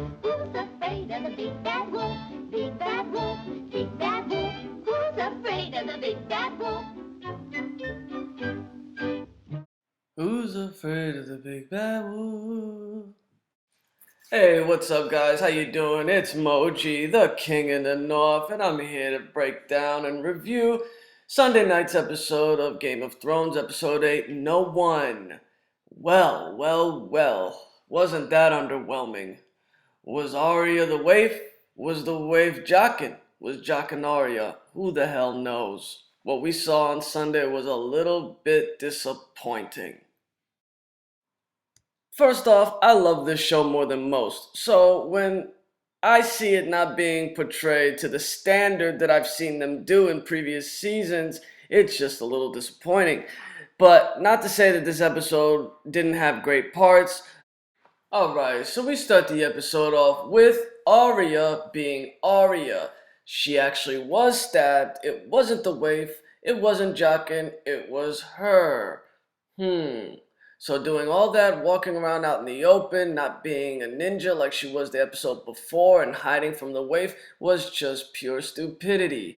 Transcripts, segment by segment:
Who's afraid of the big bad wolf? Big bad wolf, big bad wolf. Who's afraid of the big bad wolf? Who's afraid of the big bad wolf? Hey, what's up, guys? How you doing? It's Moji, the King in the North, and I'm here to break down and review Sunday night's episode of Game of Thrones, episode 8, No One. Well, wasn't that underwhelming? Was Arya the waif? Was the waif Jaqen? Was Jaqen Arya? Who the hell knows? What we saw on Sunday was a little bit disappointing. First off, I love this show more than most. So when I see it not being portrayed to the standard that I've seen them do in previous seasons, it's just a little disappointing. But not to say that this episode didn't have great parts. Alright, so we start the episode off with Arya being Arya. She actually was stabbed. It wasn't the waif. It wasn't Jaqen. It was her. So doing all that, walking around out in the open, not being a ninja like she was the episode before, and hiding from the waif was just pure stupidity.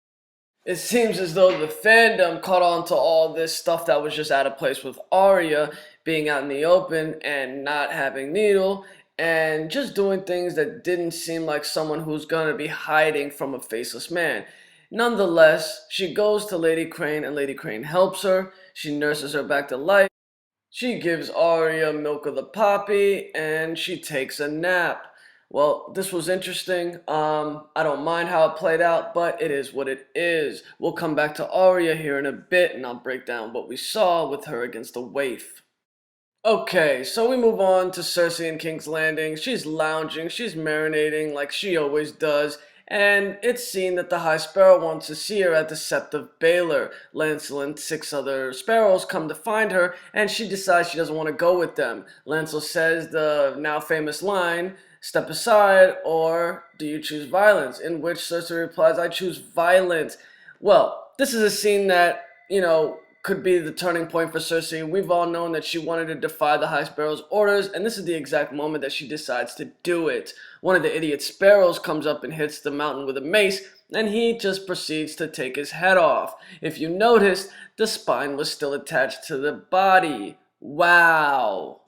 It seems as though the fandom caught on to all this stuff that was just out of place with Arya being out in the open and not having Needle and just doing things that didn't seem like someone who's gonna be hiding from a faceless man. Nonetheless, she goes to Lady Crane and Lady Crane helps her. She nurses her back to life. She gives Arya milk of the poppy and she takes a nap. Well, this was interesting. I don't mind how it played out, but it is what it is. We'll come back to Arya here in a bit and I'll break down what we saw with her against the waif. Okay, so we move on to Cersei in King's Landing. She's lounging, she's marinating like she always does, and it's seen that the High Sparrow wants to see her at the Sept of Baelor. Lancel and 6 other sparrows come to find her, and she decides she doesn't want to go with them. Lancel says the now famous line, "Step aside, or do you choose violence?" In which Cersei replies, "I choose violence." Well, this is a scene that, could be the turning point for Cersei. We've all known that she wanted to defy the High Sparrow's orders, and this is the exact moment that she decides to do it. One of the idiot sparrows comes up and hits the mountain with a mace, and he just proceeds to take his head off. If you noticed, the spine was still attached to the body. Wow.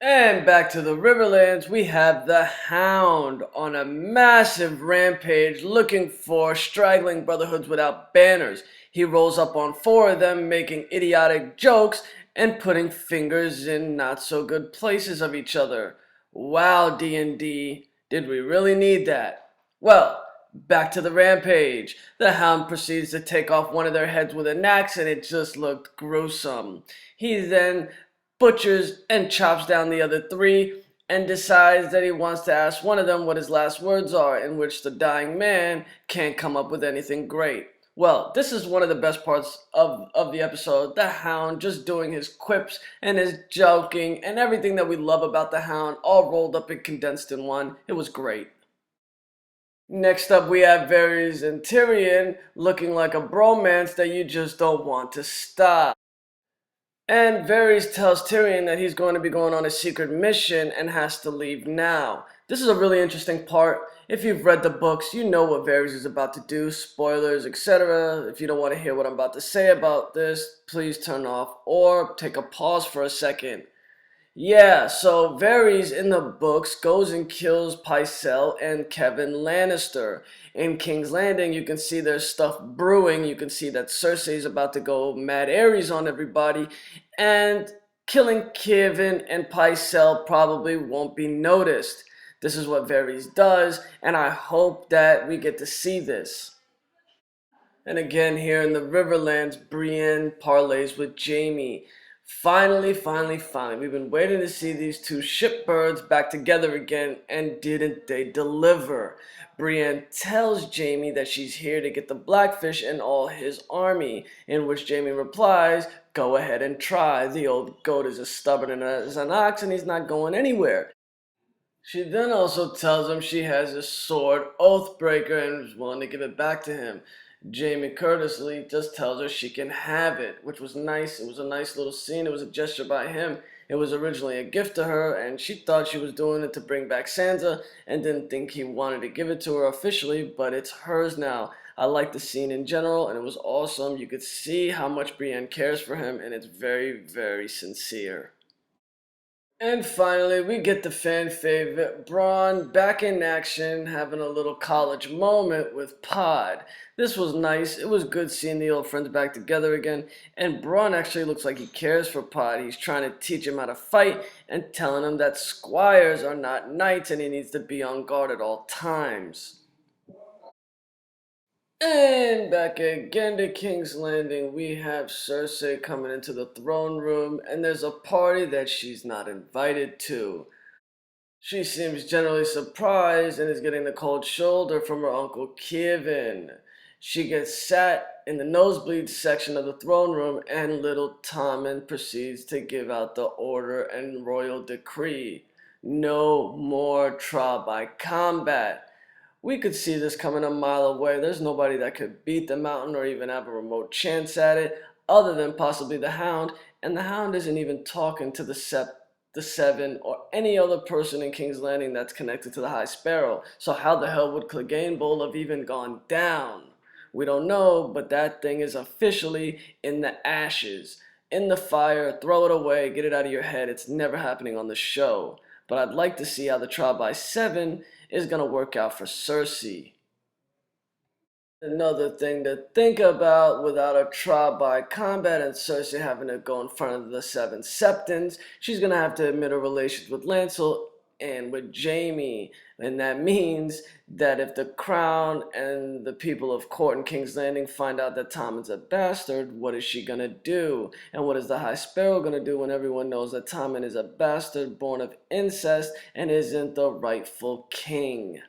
And back to the Riverlands, we have the Hound on a massive rampage looking for straggling brotherhoods without banners. He rolls up on 4 of them, making idiotic jokes and putting fingers in not so good places of each other. Wow, D&D, did we really need that? Well, back to the rampage. The Hound proceeds to take off one of their heads with an axe and it just looked gruesome. He then butchers and chops down the other 3 and decides that he wants to ask one of them what his last words are, in which the dying man can't come up with anything great. Well, this is one of the best parts of the episode. The Hound just doing his quips and his joking and everything that we love about the Hound all rolled up and condensed in one. It was great. Next up we have Varys and Tyrion looking like a bromance that you just don't want to stop. And Varys tells Tyrion that he's going to be going on a secret mission and has to leave now. This is a really interesting part. If you've read the books, you know what Varys is about to do, spoilers, etc. If you don't want to hear what I'm about to say about this, please turn off or take a pause for a second. Yeah, so Varys in the books goes and kills Pycelle and Kevin Lannister. In King's Landing, you can see there's stuff brewing. You can see that Cersei's about to go mad Aries on everybody. And killing Kevin and Pycelle probably won't be noticed. This is what Varys does, and I hope that we get to see this. And again, here in the Riverlands, Brienne parlays with Jaime. Finally, we've been waiting to see these 2 shipbirds back together again, and didn't they deliver? Brienne tells Jaime that she's here to get the Blackfish and all his army, in which Jaime replies, "Go ahead and try. The old goat is as stubborn as an ox and he's not going anywhere." She then also tells him she has a sword, Oathbreaker, and is willing to give it back to him. Jaime courteously just tells her she can have it, which was nice. It was a nice little scene. It was a gesture by him. It was originally a gift to her, and she thought she was doing it to bring back Sansa and didn't think he wanted to give it to her officially, but it's hers now. I like the scene in general, and it was awesome. You could see how much Brienne cares for him, and it's very, very sincere. And finally, we get the fan favorite Braun back in action, having a little college moment with Pod. This was nice. It was good seeing the old friends back together again. And Braun actually looks like he cares for Pod. He's trying to teach him how to fight and telling him that squires are not knights and he needs to be on guard at all times. And back again to King's Landing, we have Cersei coming into the throne room, and there's a party that she's not invited to. She seems generally surprised and is getting the cold shoulder from her uncle Kevin. She gets sat in the nosebleed section of the throne room, and little Tommen proceeds to give out the order and royal decree. No more trial by combat. We could see this coming a mile away. There's nobody that could beat the Mountain or even have a remote chance at it, other than possibly the Hound, and the Hound isn't even talking to the Seven, or any other person in King's Landing that's connected to the High Sparrow. So how the hell would Clegane Bowl have even gone down? We don't know, but that thing is officially in the ashes. In the fire, throw it away, get it out of your head. It's never happening on the show. But I'd like to see how the trial by 7 is going to work out for Cersei. Another thing to think about, without a trial by combat and Cersei having to go in front of the Seven Septons, she's going to have to admit her relations with Lancel and with Jaime. And that means that if the Crown and the people of court in King's Landing find out that Tommen's a bastard, what is she going to do? And what is the High Sparrow going to do when everyone knows that Tommen is a bastard born of incest and isn't the rightful king?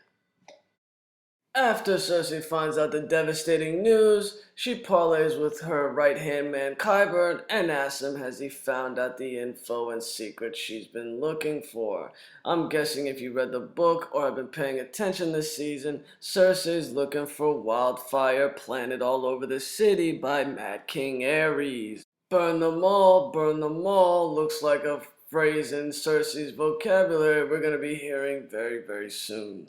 After Cersei finds out the devastating news, she parleys with her right-hand man Qyburn and asks him has he found out the info and secrets she's been looking for. I'm guessing if you read the book or have been paying attention this season, Cersei's looking for wildfire planted all over the city by Mad King Aerys. Burn them all looks like a phrase in Cersei's vocabulary we're going to be hearing very, very soon.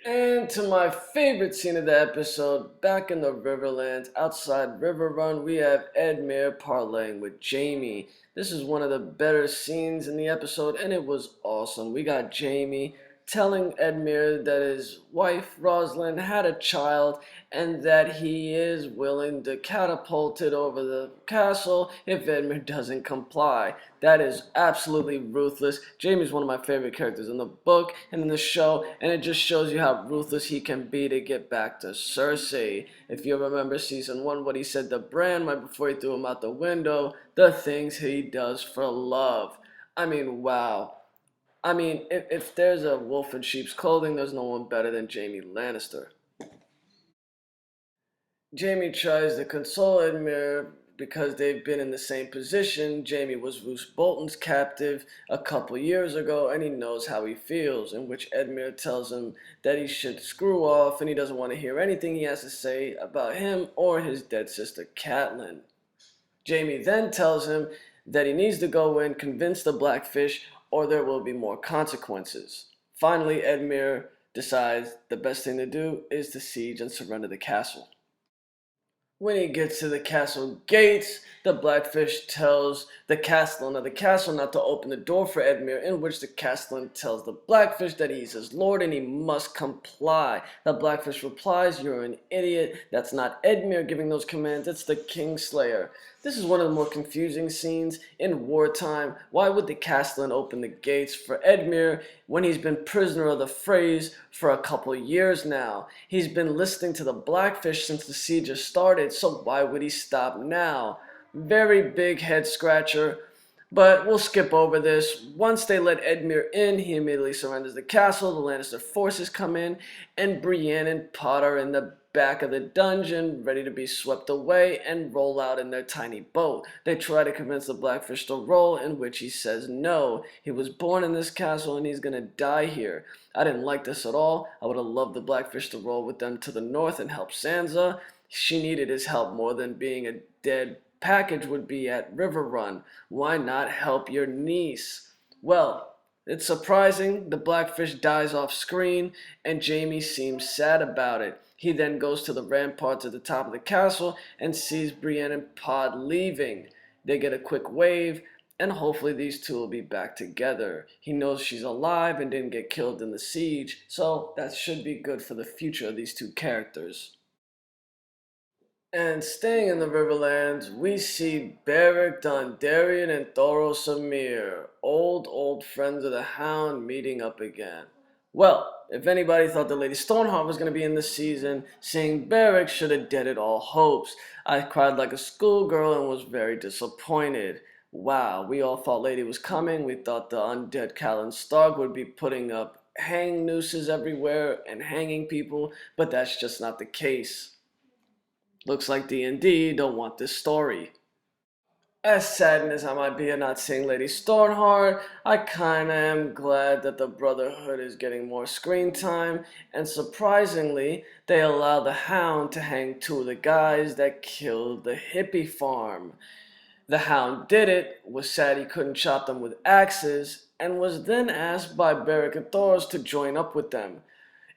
And to my favorite scene of the episode, back in the Riverlands, outside Riverrun, we have Edmure parlaying with Jaime. This is one of the better scenes in the episode, and it was awesome. We got Jaime telling Edmure that his wife, Rosalind, had a child, and that he is willing to catapult it over the castle if Edmure doesn't comply. That is absolutely ruthless. Jaime's one of my favorite characters in the book and in the show, and it just shows you how ruthless he can be to get back to Cersei. If you remember season 1, what he said to Bran right before he threw him out the window, the things he does for love. I mean, wow. If there's a wolf in sheep's clothing, there's no one better than Jaime Lannister. Jaime tries to console Edmure because they've been in the same position. Jaime was Roose Bolton's captive a couple years ago, and he knows how he feels, in which Edmure tells him that he should screw off and he doesn't want to hear anything he has to say about him or his dead sister Catelyn. Jaime then tells him that he needs to go in, convince the Blackfish, or there will be more consequences. Finally, Edmure decides the best thing to do is to siege and surrender the castle. When he gets to the castle gates, the Blackfish tells the Castellan of the castle not to open the door for Edmure, in which the Castellan tells the Blackfish that he's his lord and he must comply. The Blackfish replies, "You're an idiot. That's not Edmure giving those commands, it's the Kingslayer." This is one of the more confusing scenes in wartime. Why would the Castellan open the gates for Edmure when he's been prisoner of the Freys for a couple years now? He's been listening to the Blackfish since the siege has started, so why would he stop now? Very big head scratcher, but we'll skip over this. Once they let Edmure in, he immediately surrenders the castle. The Lannister forces come in, and Brienne and Pod are in the back of the dungeon, ready to be swept away and roll out in their tiny boat. They try to convince the Blackfish to roll, in which he says no. He was born in this castle and he's gonna die here. I didn't like this at all. I would have loved the Blackfish to roll with them to the north and help Sansa. She needed his help more than being a dead package would be at River Run. Why not help your niece? Well, it's surprising the blackfish dies off screen, and Jaime seems sad about it. He then goes to the ramparts at the top of the castle and sees Brienne and Pod leaving. They get a quick wave, and hopefully these two will be back together. He knows she's alive and didn't get killed in the siege, so that should be good for the future of these two characters. And staying in the Riverlands, we see Beric Dondarrion and Thoros Samir, old friends of the Hound, meeting up again. Well, if anybody thought that Lady Stoneheart was going to be in this season, seeing Beric should have deaded all hopes. I cried like a schoolgirl and was very disappointed. Wow, we all thought Lady was coming. We thought the undead Catelyn Stark would be putting up hang nooses everywhere and hanging people, but that's just not the case. Looks like D&D don't want this story. As saddened as I might be at not seeing Lady Stoneheart, I kinda am glad that the Brotherhood is getting more screen time, and surprisingly, they allow the Hound to hang two of the guys that killed the hippie farm. The Hound did it, was sad he couldn't chop them with axes, and was then asked by Beric and Thoros to join up with them.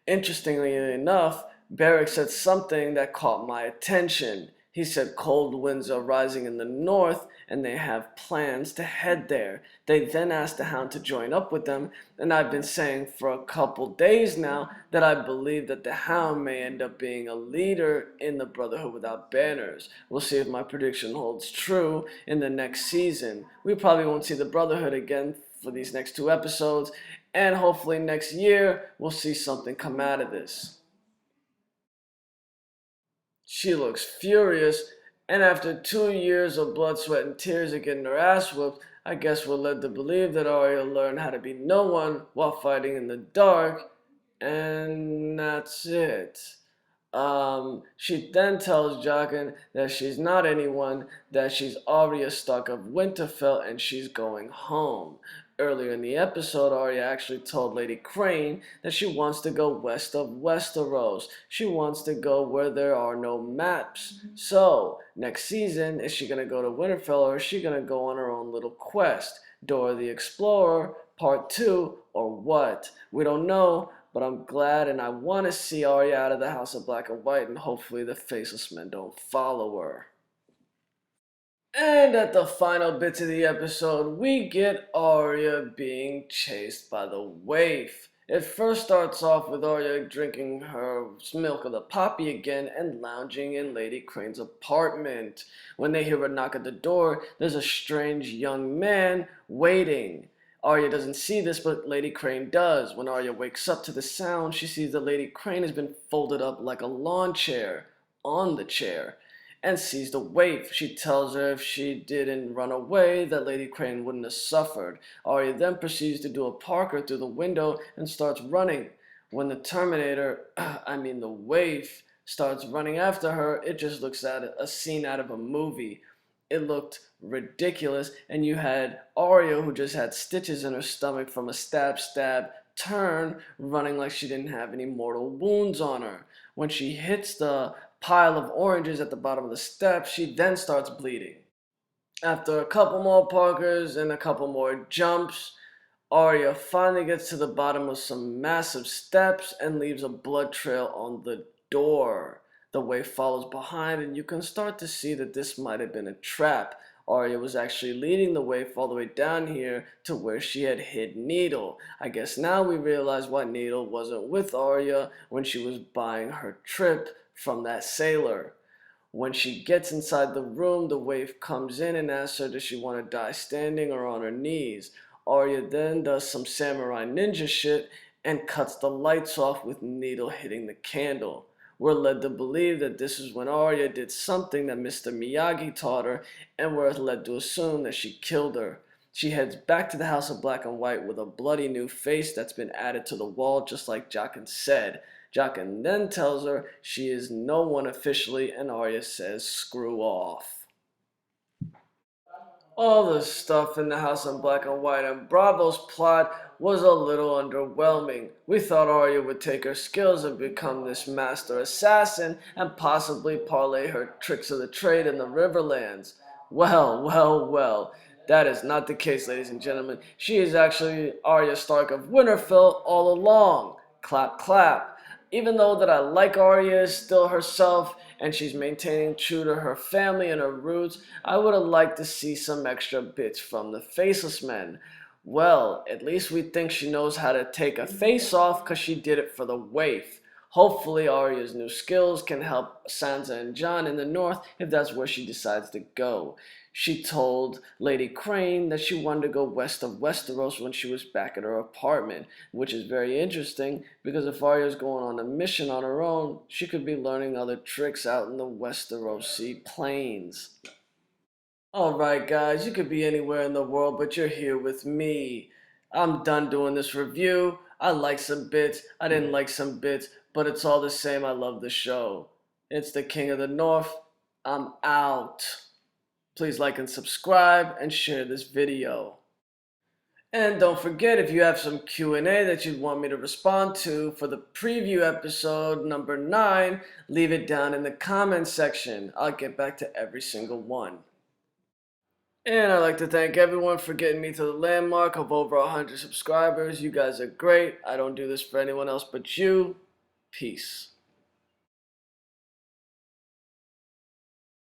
Interestingly enough, Beric said something that caught my attention. He said cold winds are rising in the north and they have plans to head there. They then asked the Hound to join up with them, and I've been saying for a couple days now that I believe that the Hound may end up being a leader in the Brotherhood Without Banners. We'll see if my prediction holds true in the next season. We probably won't see the Brotherhood again for these next 2 episodes, and hopefully next year we'll see something come out of this. She looks furious, and after 2 years of blood, sweat, and tears of getting her ass whooped, I guess we're led to believe that Arya learned how to be no one while fighting in the dark, and that's it. She then tells Jaqen that she's not anyone, that she's Arya Stark of Winterfell, and she's going home. Earlier in the episode, Arya actually told Lady Crane that she wants to go west of Westeros. She wants to go where there are no maps. So, next season, is she going to go to Winterfell, or is she going to go on her own little quest? Dora the Explorer, Part 2, or what? We don't know, but I'm glad and I want to see Arya out of the House of Black and White, and hopefully the Faceless Men don't follow her. And at the final bits of the episode, we get Arya being chased by the Waif. It first starts off with Arya drinking her milk of the poppy again and lounging in Lady Crane's apartment. When they hear a knock at the door, there's a strange young man waiting. Arya doesn't see this, but Lady Crane does. When Arya wakes up to the sound, she sees that Lady Crane has been folded up like a lawn chair on the chair, and sees the Waif. She tells her if she didn't run away, that Lady Crane wouldn't have suffered. Arya then proceeds to do a Parker through the window and starts running. When the the Waif, starts running after her, it just looks at a scene out of a movie. It looked ridiculous, and you had Arya, who just had stitches in her stomach from a stab turn, running like she didn't have any mortal wounds on her. When she hits the pile of oranges at the bottom of the steps, she then starts bleeding. After a couple more Parkers and a couple more jumps, Arya finally gets to the bottom of some massive steps and leaves a blood trail on the door. The Waif follows behind, and you can start to see that this might have been a trap. Arya was actually leading the Waif all the way down here to where she had hid Needle. I guess now we realize why Needle wasn't with Arya when she was buying her trip from that sailor. When she gets inside the room, the Waif comes in and asks her does she want to die standing or on her knees. Arya then does some samurai ninja shit and cuts the lights off with Needle hitting the candle. We're led to believe that this is when Arya did something that Mr. Miyagi taught her, and we're led to assume that she killed her. She heads back to the House of Black and White with a bloody new face that's been added to the wall, just like Jaqen said. Jaqen then tells her she is no one officially, and Arya says screw off. All the stuff in the House of Black and White and Bravo's plot was a little underwhelming. We thought Arya would take her skills and become this master assassin and possibly parlay her tricks of the trade in the Riverlands. Well. That is not the case, ladies and gentlemen. She is actually Arya Stark of Winterfell all along. Clap, clap. Even though that I like Arya is still herself and she's maintaining true to her family and her roots, I would have liked to see some extra bits from the Faceless Men. Well, at least we think she knows how to take a face off because she did it for the Waif. Hopefully Arya's new skills can help Sansa and Jon in the north if that's where she decides to go. She told Lady Crane that she wanted to go west of Westeros when she was back at her apartment, which is very interesting because if Arya's going on a mission on her own, she could be learning other tricks out in the Westerosi plains. Alright guys, you could be anywhere in the world, but you're here with me. I'm done doing this review. I like some bits, I didn't like some bits, but it's all the same, I love the show. It's the King of the North. I'm out. Please like and subscribe and share this video. And don't forget, if you have some Q&A that you'd want me to respond to for the preview episode number 9, leave it down in the comments section. I'll get back to every single one. And I'd like to thank everyone for getting me to the landmark of over 100 subscribers. You guys are great. I don't do this for anyone else but you. Peace.